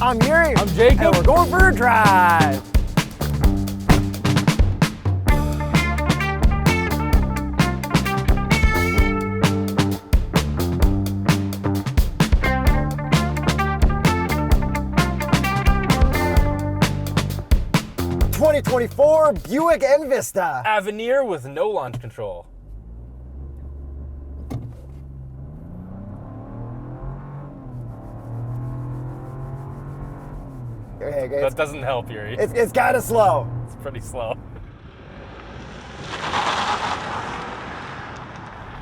I'm Yuri. I'm Jacob. And we're going for a drive. '24 Buick Envista. Avenir with no launch control. Okay, That doesn't help, Yuri. It's kind of slow. It's pretty slow.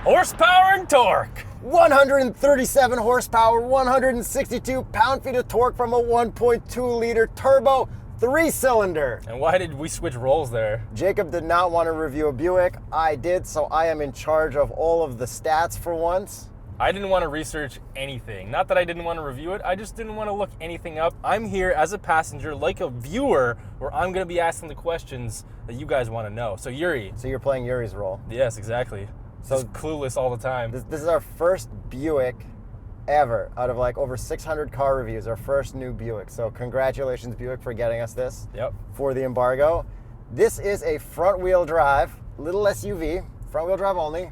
Horsepower and torque. 137 horsepower, 162 pound-feet of torque from a 1.2 liter turbo 3-cylinder. And why did we switch roles there? Jacob did not want to review a Buick. I did, so I am in charge of all of the stats for once. I didn't want to research anything. Not that I didn't want to review it, I just didn't want to look anything up. I'm here as a passenger, like a viewer, where I'm going to be asking the questions that you guys want to know. So Yuri. So you're playing Yuri's role. Yes, exactly. So just clueless all the time. This is our first Buick ever out of like over 600 car reviews, our first new Buick. So congratulations, Buick, for getting us this for the embargo. This is a front-wheel drive, little SUV, front-wheel drive only,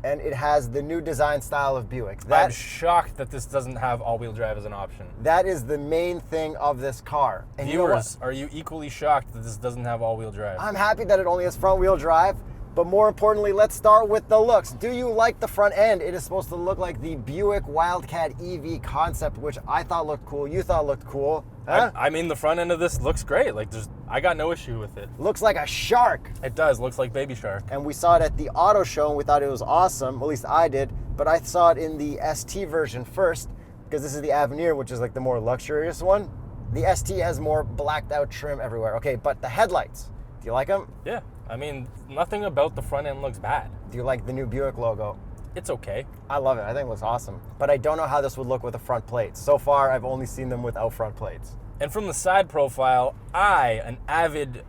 and it has the new design style of Buick. I'm shocked that this doesn't have all-wheel drive as an option. That is the main thing of this car. And viewers, are you equally shocked that this doesn't have all-wheel drive? I'm happy that it only has front-wheel drive, but more importantly, let's start with the looks. Do you like the front end? It is supposed to look like the Buick Wildcat EV concept, which I thought looked cool. You thought looked cool. Huh? I mean, the front end of this looks great. Like, I got no issue with it. Looks like a shark. It does. Looks like Baby Shark. And we saw it at the auto show, and we thought it was awesome. At least I did. But I saw it in the ST version first, because this is the Avenir, which is like the more luxurious one. The ST has more blacked out trim everywhere. Okay, but the headlights, do you like them? Yeah. I mean, nothing about the front end looks bad. Do you like the new Buick logo? It's okay. I love it. I think it looks awesome. But I don't know how this would look with the front plates. So far, I've only seen them without front plates. And from the side profile, an avid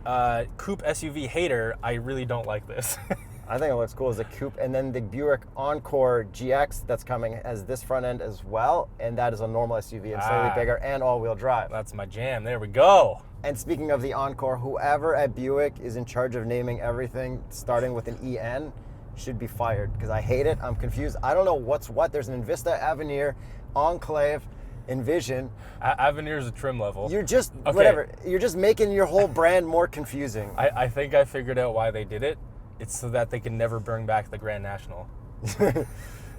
coupe SUV hater, I really don't like this. I think it looks cool as a coupe. And then the Buick Encore GX that's coming has this front end as well. And that is a normal SUV and slightly bigger and all-wheel drive. That's my jam. There we go. And speaking of the Encore, whoever at Buick is in charge of naming everything starting with an EN should be fired, because I hate it. I'm confused. I don't know what's what. There's an Envista, Avenir, Enclave, Envision. Avenir is a trim level. You're just, whatever. You're just making your whole brand more confusing. I think I figured out why they did it. It's so that they can never bring back the Grand National.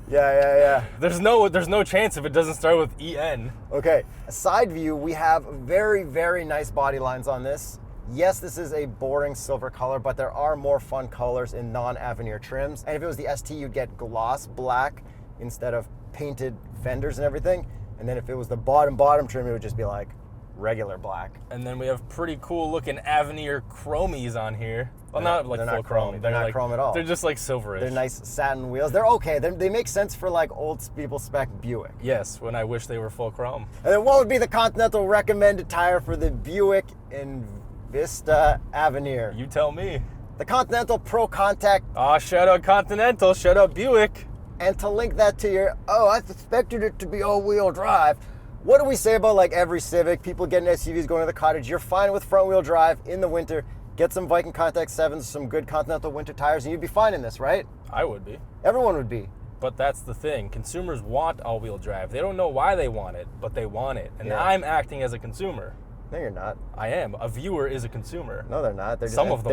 Yeah. There's no chance if it doesn't start with EN. Okay, a side view, we have very, very nice body lines on this. Yes, this is a boring silver color, but there are more fun colors in non-Avenir trims. And if it was the ST, you'd get gloss black instead of painted fenders and everything. And then if it was the bottom trim, it would just be like regular black. And then we have pretty cool looking Avenir chromies on here. Well, not like full chrome. They're not like, chrome at all. They're just like silverish. They're nice satin wheels. They're okay. They make sense for like old people spec Buick. Yes, when I wish they were full chrome. And then what would be the Continental recommended tire for the Buick Envista Avenir? You tell me. The Continental Pro Contact. Shout out Continental, shout out Buick. And to link that to your, I suspected it to be all-wheel drive. What do we say about like every Civic? People getting SUVs going to the cottage. You're fine with front-wheel drive in the winter. Get some Viking Contact 7s, some good Continental winter tires, and you'd be fine in this, right? I would be. Everyone would be. But that's the thing. Consumers want all-wheel drive. They don't know why they want it, but they want it. And I'm acting as a consumer. No, you're not. I am. A viewer is a consumer. No, they're not. They're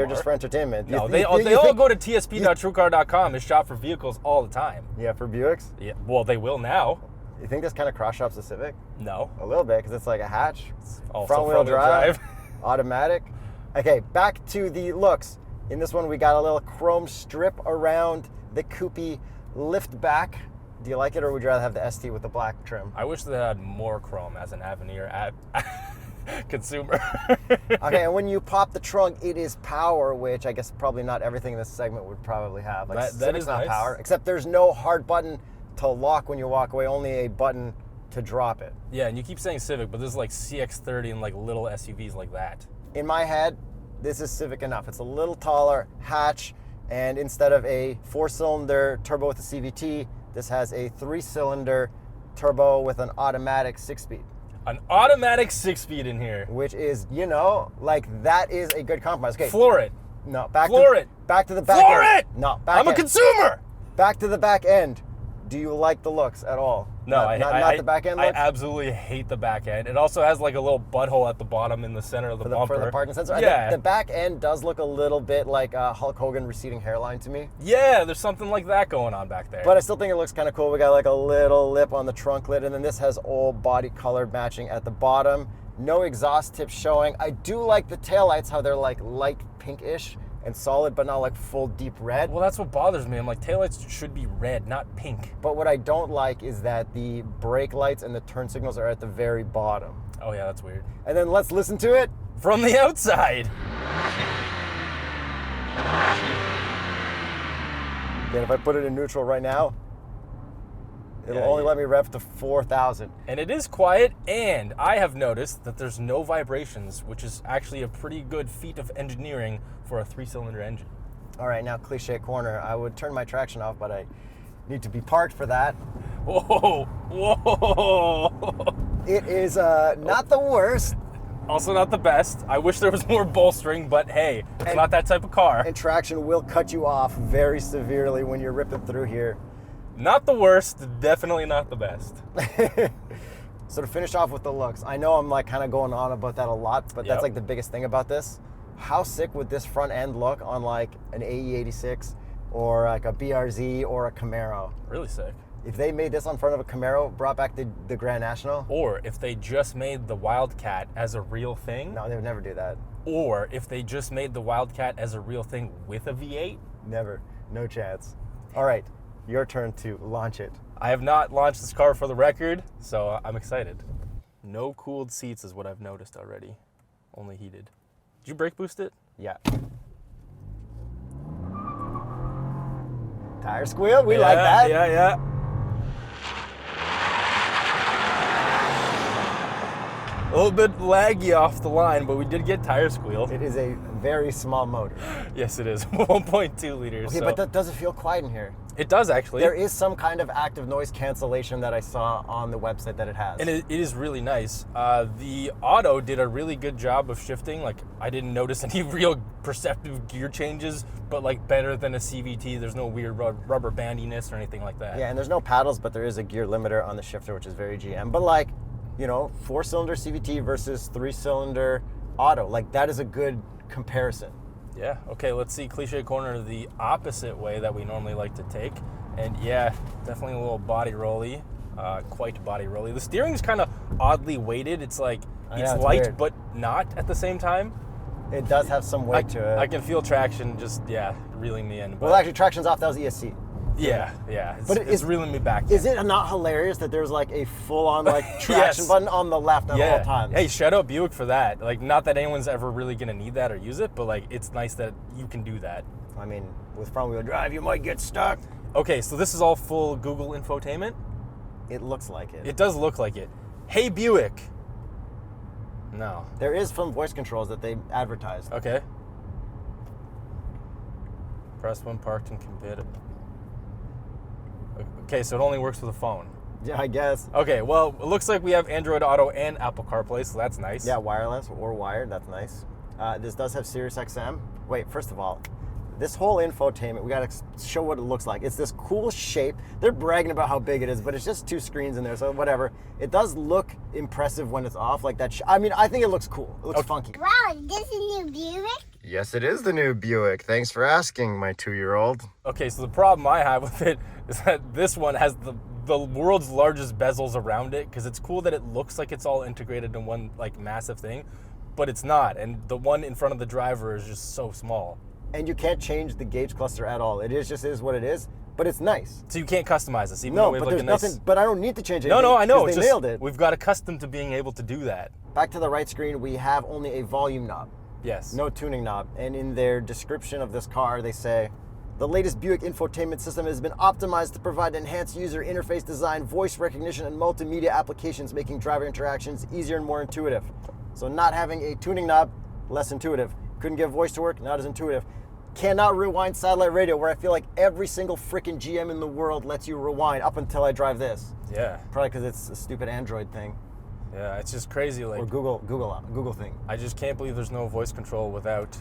just for entertainment. No, they all go to tsp.truecar.com and shop for vehicles all the time. Yeah, for Buicks? Yeah. Well, they will now. You think this kind of cross-shops the Civic? No. A little bit, because it's like a hatch. It's also front-wheel drive. Automatic. Okay, back to the looks. In this one, we got a little chrome strip around the coupe lift back. Do you like it, or would you rather have the ST with the black trim? I wish they had more chrome as an Avenir consumer. Okay, and when you pop the trunk, it is power, which I guess probably not everything in this segment would probably have. Like that is not nice. Power, except there's no hard button to lock when you walk away, only a button to drop it. Yeah, and you keep saying Civic, but this is like CX-30 and like little SUVs like that. In my head, this is Civic enough. It's a little taller, hatch, and instead of a 4-cylinder turbo with a CVT, this has a 3-cylinder turbo with an automatic 6-speed. An automatic 6-speed in here. which is, you know, like that is a good compromise. Okay. Floor it. No, back Floor to it. back to the back Floor end. it. No, back I'm a end. consumer. Back to the back end. Do you like the looks at all? No, not the back end I looks? absolutely hate the back end. It also has like a little butthole at the bottom in the center of the bumper. For the parking sensor? Yeah. The back end does look a little bit like Hulk Hogan receding hairline to me. Yeah, there's something like that going on back there. But I still think it looks kind of cool. We got like a little lip on the trunk lid, and then this has all body color matching at the bottom. No exhaust tips showing. I do like the taillights, how they're like light pinkish and solid, but not like full deep red. Well, that's what bothers me. I'm like, taillights should be red, not pink. But what I don't like is that the brake lights and the turn signals are at the very bottom. Oh yeah, that's weird. And then let's listen to it. From the outside. And if I put it in neutral right now, it'll only let me rev to 4,000. And it is quiet, and I have noticed that there's no vibrations, which is actually a pretty good feat of engineering for a 3-cylinder engine. All right, now cliche corner. I would turn my traction off, but I need to be parked for that. Whoa, whoa. It is not the worst. Also not the best. I wish there was more bolstering, but hey, it's not that type of car. And traction will cut you off very severely when you're ripping through here. Not the worst, definitely not the best. So to finish off with the looks, I know I'm like kind of going on about that a lot, but that's like the biggest thing about this. How sick would this front end look on like an AE86 or like a BRZ or a Camaro? Really sick. If they made this on front of a Camaro, brought back the Grand National. Or if they just made the Wildcat as a real thing. No, they would never do that. Or if they just made the Wildcat as a real thing with a V8. Never. No chance. All right, your turn to launch it. I have not launched this car for the record, so I'm excited. No cooled seats is what I've noticed already. Only heated. Did you brake boost it? Yeah. Tire squeal, we like that. Yeah. A little bit laggy off the line, but we did get tire squeal. It is a very small motor. Yes, it is. 1.2 liters. Okay, so. but does it feel quiet in here? It does actually. There is some kind of active noise cancellation that I saw on the website that it has. And it is really nice. The auto did a really good job of shifting. Like, I didn't notice any real perceptive gear changes, but like better than a CVT. There's no weird rubber bandiness or anything like that. Yeah, and there's no paddles, but there is a gear limiter on the shifter, which is very GM. But like, you know, 4-cylinder CVT versus 3-cylinder auto, like that is a good comparison. Yeah, okay, let's see cliche corner the opposite way that we normally like to take. And yeah, definitely a little body rolly, quite body rolly. The steering is kind of oddly weighted. It's like, it's light, weird, but not at the same time. It does have some weight to it. I can feel traction just, reeling me in. But well, actually, traction's off, that was ESC. Yeah. It's reeling me back. Is it not hilarious that there's like a full-on like traction button on the left at all times? Hey, shout out Buick for that. Like, not that anyone's ever really gonna need that or use it, but like, it's nice that you can do that. I mean, with front-wheel drive, you might get stuck. Okay, so this is all full Google infotainment? It looks like it. It does look like it. Hey, Buick. No. There is some voice controls that they advertised. Okay. Press when parked and committed. Okay, so it only works with a phone. Yeah, I guess. Okay, well, it looks like we have Android Auto and Apple CarPlay, so that's nice. Yeah, wireless or wired, that's nice. This does have Sirius XM. Wait, first of all, this whole infotainment, we gotta show what it looks like. It's this cool shape. They're bragging about how big it is, but it's just 2 screens in there, so whatever. It does look impressive when it's off, like that. I mean, I think it looks cool. It looks funky. Wow, is this a new Buick? Yes, it is the new Buick. Thanks for asking, my 2-year-old. Okay, so the problem I have with it is that this one has the world's largest bezels around it, because it's cool that it looks like it's all integrated in one like massive thing, but it's not. And the one in front of the driver is just so small. And you can't change the gauge cluster at all. It is what it is, but it's nice. So you can't customize this, even no, though we have but like there's a nice... nothing. But I don't need to change anything. No, I know. They Just, nailed it. We've got accustomed to being able to do that. Back to the right screen, we have only a volume knob. Yes. No tuning knob. And in their description of this car, they say, the latest Buick infotainment system has been optimized to provide enhanced user interface design, voice recognition, and multimedia applications, making driver interactions easier and more intuitive. So not having a tuning knob, less intuitive. Couldn't get voice to work, not as intuitive. Cannot rewind satellite radio, where I feel like every single freaking GM in the world lets you rewind up until I drive this. Yeah. Probably because it's a stupid Android thing. Yeah, it's just crazy. Or Like, Google thing. I just can't believe there's no voice control without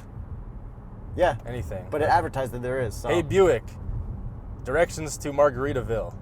Yeah, anything. but it advertised that there is. So Hey, Buick, directions to Margaritaville.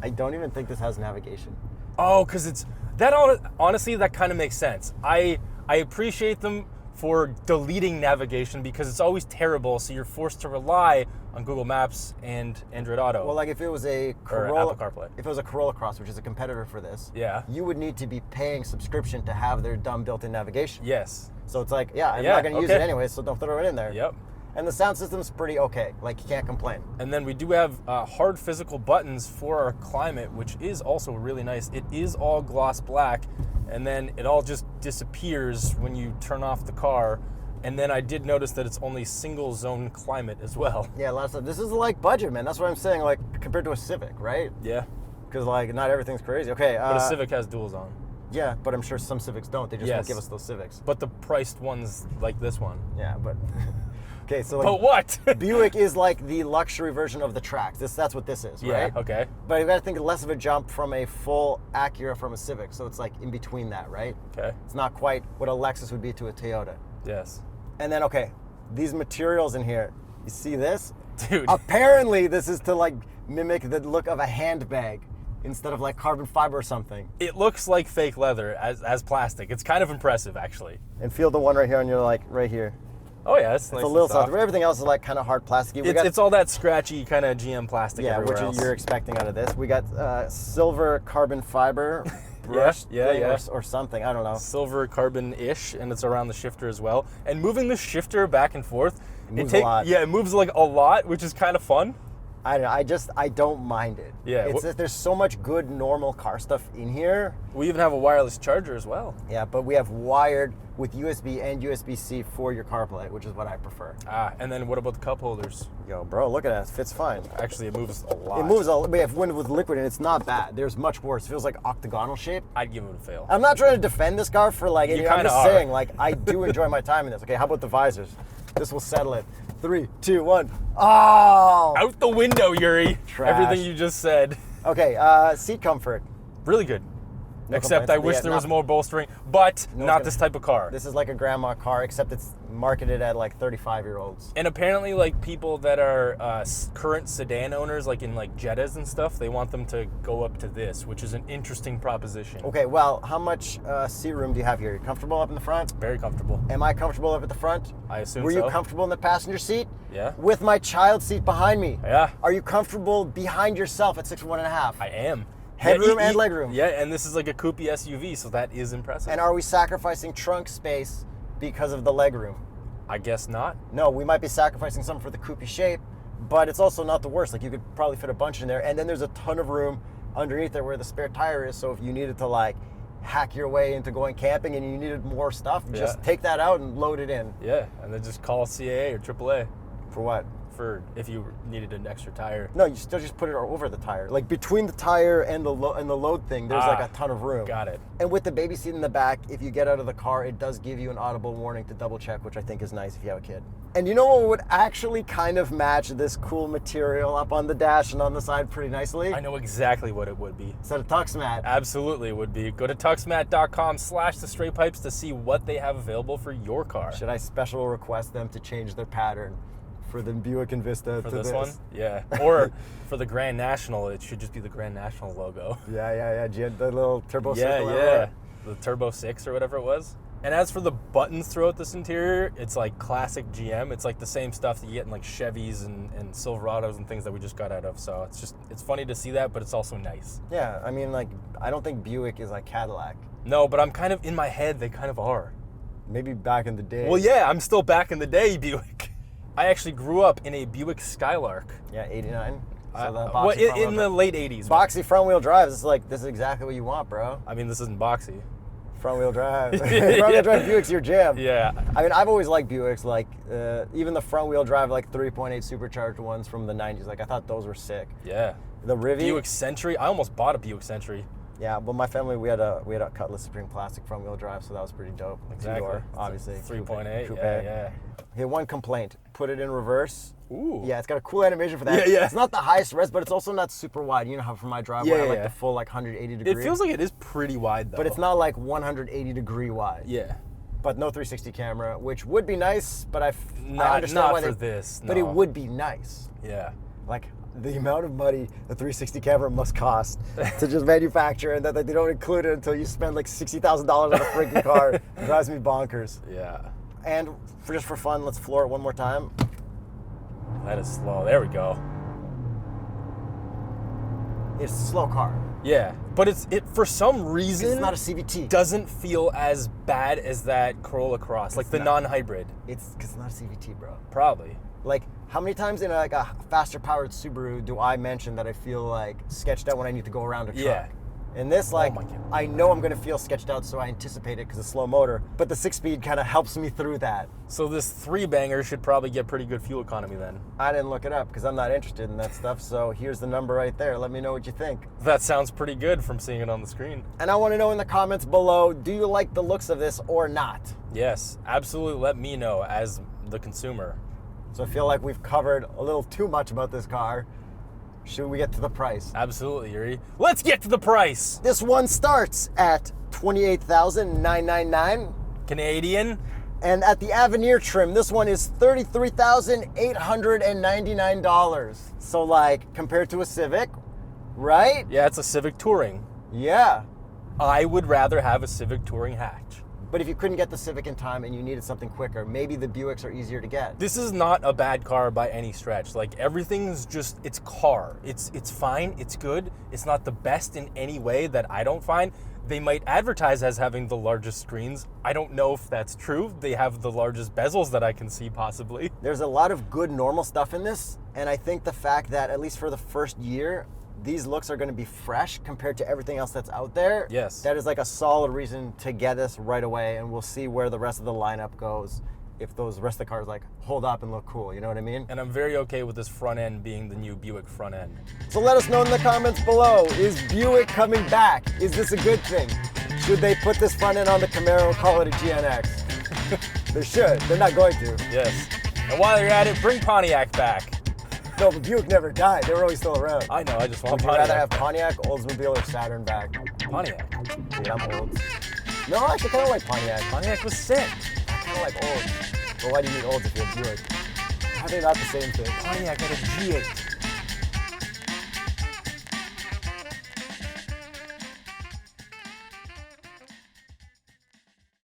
I don't even think this has navigation. Oh, because it's that. Honestly, that kind of makes sense. I appreciate them for deleting navigation because it's always terrible. So you're forced to rely on Google Maps and Android Auto. Well, like if it was a Or Corolla, Apple CarPlay. if it was a Corolla Cross, which is a competitor for this, Yeah. you would need to be paying subscription to have their dumb built-in navigation. Yes. So it's like, yeah, I'm Yeah, not going to use okay. it anyway, so don't throw it in there. Yep. And the sound system's pretty okay. Like, you can't complain. And then we do have hard physical buttons for our climate, which is also really nice. It is all gloss black, and then it all just disappears when you turn off the car. And then I did notice that it's only single zone climate as well. Yeah, a lot of stuff. This is like budget, man. That's what I'm saying, like, compared to a Civic, right? Yeah. Because, like, not everything's crazy. Okay. But a Civic has dual zone. Yeah, but I'm sure some Civics don't. They just Yes. won't give us those Civics. But the priced ones like this one. Yeah, but... Okay, so, like... But what? Buick is like the luxury version of the Trax. That's what this is, Yeah, right? okay. But you got to think less of a jump from a full Acura from a Civic. So it's like in between that, right? Okay. It's not quite what a Lexus would be to a Toyota. Yes. And then, okay, these materials in here, you see this? Dude. Apparently, this is to like mimic the look of a handbag instead of like carbon fiber or something. It looks like fake leather as plastic. It's kind of impressive, actually. And feel the one right here on your like right here. Oh yeah, it's nice. It's a little and soft. soft. Everything else is like kind of hard plasticky. It's all that scratchy kind of GM plastic yeah, everywhere which else. you're expecting out of this. We got silver carbon fiber brush yeah, thing yeah. Or something. I don't know. Silver carbon-ish, and it's around the shifter as well. And moving the shifter back and forth, moves a lot. Yeah, it moves like a lot, which is kind of fun. I don't know. I don't mind it. Yeah, It's just, there's so much good normal car stuff in here. We even have a wireless charger as well. Yeah, but we have wired with USB and USB-C for your CarPlay, which is what I prefer. And then what about the cup holders? Yo, bro, look at that. It fits fine. Actually, it moves a lot. It moves all. We have wind with liquid, and it's not bad. There's much worse. It feels like octagonal shape. I'd give it a fail. I'm not trying to defend this car for like. You I'm kinda just are. saying, like, I do enjoy my time in this. Okay, how about the visors? This will settle it. 3, 2, 1. Oh! Out the window, Yuri. Trash. Everything you just said. Okay, seat comfort. Really good. No Except complaints. I wish Yeah, there not- was more bolstering, but No one's not gonna- this type of car. This is like a grandma car, except it's marketed at like 35-year-olds. And apparently, like people that are current sedan owners, like in like Jettas and stuff, they want them to go up to this, which is an interesting proposition. Okay, well, how much seat room do you have here? You comfortable up in the front? Very comfortable. Am I comfortable up at the front? I assume Were so. you comfortable in the passenger seat? Yeah. With my child seat behind me? Yeah. Are you comfortable behind yourself at 6'1.5"? I am. Headroom Yeah, and legroom. Yeah, and this is like a coupe SUV, so that is impressive. And are we sacrificing trunk space because of the legroom? I guess not. No, we might be sacrificing some for the coupe shape, but it's also not the worst. Like, you could probably fit a bunch in there, and then there's a ton of room underneath there where the spare tire is, so if you needed to like hack your way into going camping and you needed more stuff, just Yeah. take that out and load it in. Yeah, and then just call CAA or AAA For what? for if you needed an extra tire. No, you still just put it over the tire. Like between the tire and the load thing, there's like a ton of room. Got it. And with the baby seat in the back, if you get out of the car, it does give you an audible warning to double check, which I think is nice if you have a kid. And you know what would actually kind of match this cool material up on the dash and on the side pretty nicely? I know exactly what it would be. Instead of TuxMat. Absolutely would be. Go to tuxmat.com/TheStraightPipes to see what they have available for your car. Should I special request them to change their pattern for the Buick Envista For to this one? Yeah. Or for the Grand National, it should just be the Grand National logo. Yeah. The little turbo Yeah, circle. yeah. The Turbo 6 or whatever it was. And as for the buttons throughout this interior, it's like classic GM. It's like the same stuff that you get in like Chevys and Silverados and things that we just got out of. So it's funny to see that, but it's also nice. Yeah, I mean, like, I don't think Buick is like Cadillac. No, but I'm kind of, in my head, they kind of are. Maybe back in the day. Well, yeah, I'm still back in the day, Buick. I actually grew up in a Buick Skylark. Yeah, 89. So the Well, boxy front in wheel the late 80s. boxy front wheel drive is like, this is exactly what you want, bro. I mean, this isn't boxy. Front wheel drive. Front wheel drive Buick's your jam. Yeah. I mean, I've always liked Buicks, like even the front wheel drive, like 3.8 supercharged ones from the 90s. Like, I thought those were sick. Yeah. The Rivian. Buick Century. I almost bought a Buick Century. Yeah, well, my family, we had a Cutlass Supreme Plastic front wheel drive, so that was pretty dope. Exactly. Two-door, obviously. 3.8. Coupe. Yeah. Hey, one complaint. Put it in reverse. Ooh. Yeah, it's got a cool animation for that. Yeah. It's not the highest res, but it's also not super wide. You know how from my driveway, I like the full 180 degree. It feels like it is pretty wide though. But it's not like 180 degree wide. Yeah. But no 360 camera, which would be nice, but I Not understand why for this. But it no. would be nice. Yeah. Like the amount of money the 360 camera must cost to just manufacture, and that they don't include it until you spend like $60,000 on a freaking car. It drives me bonkers. Yeah. And just for fun, let's floor it one more time. That is slow. There we go. It's a slow car. Yeah, but it for some reason It's not a CVT. doesn't feel as bad as that Corolla Cross, like the non-hybrid. It's because it's not a CVT, bro. Probably. Like, how many times in a faster powered Subaru do I mention that I feel like sketched out when I need to go around a truck? Yeah. In this, like, my God. I know I'm going to feel sketched out, so I anticipate it because it's slow motor. But the 6-speed kind of helps me through that. So this 3-banger should probably get pretty good fuel economy then. I didn't look it up because I'm not interested in that stuff. So here's the number right there. Let me know what you think. That sounds pretty good from seeing it on the screen. And I want to know in the comments below, do you like the looks of this or not? Yes, absolutely. Let me know as the consumer. So I feel like we've covered a little too much about this car. Should we get to the price? Absolutely, Yuri. Let's get to the price. This one starts at $28,999. Canadian. And at the Avenir trim, this one is $33,899. So like, compared to a Civic, right? Yeah, it's a Civic Touring. Yeah. I would rather have a Civic Touring hatch. But if you couldn't get the Civic in time and you needed something quicker, maybe the Buicks are easier to get. This is not a bad car by any stretch. Like everything's just, it's car. It's fine, it's good. It's not the best in any way that I don't find. They might advertise as having the largest screens. I don't know if that's true. They have the largest bezels that I can see possibly. There's a lot of good normal stuff in this, and I think the fact that at least for the first year, these looks are going to be fresh compared to everything else that's out there. Yes. That is like a solid reason to get this right away, and we'll see where the rest of the lineup goes if those rest of the cars like hold up and look cool, you know what I mean? And I'm very okay with this front end being the new Buick front end. So let us know in the comments below, is Buick coming back? Is this a good thing? Should they put this front end on the Camaro and call it a GNX? They should. They're not going to. Yes. And while you're at it, bring Pontiac back. No, but Buick never died. They were always still around. I know, I just want Would you Pontiac. rather have Pontiac, Oldsmobile, or Saturn back? Pontiac. Dude, I'm old. No, I actually kind of like Pontiac. Pontiac was sick. I kind of like Olds. But why do you need Olds if you have Buick? How are they not the same thing? Pontiac had a G8.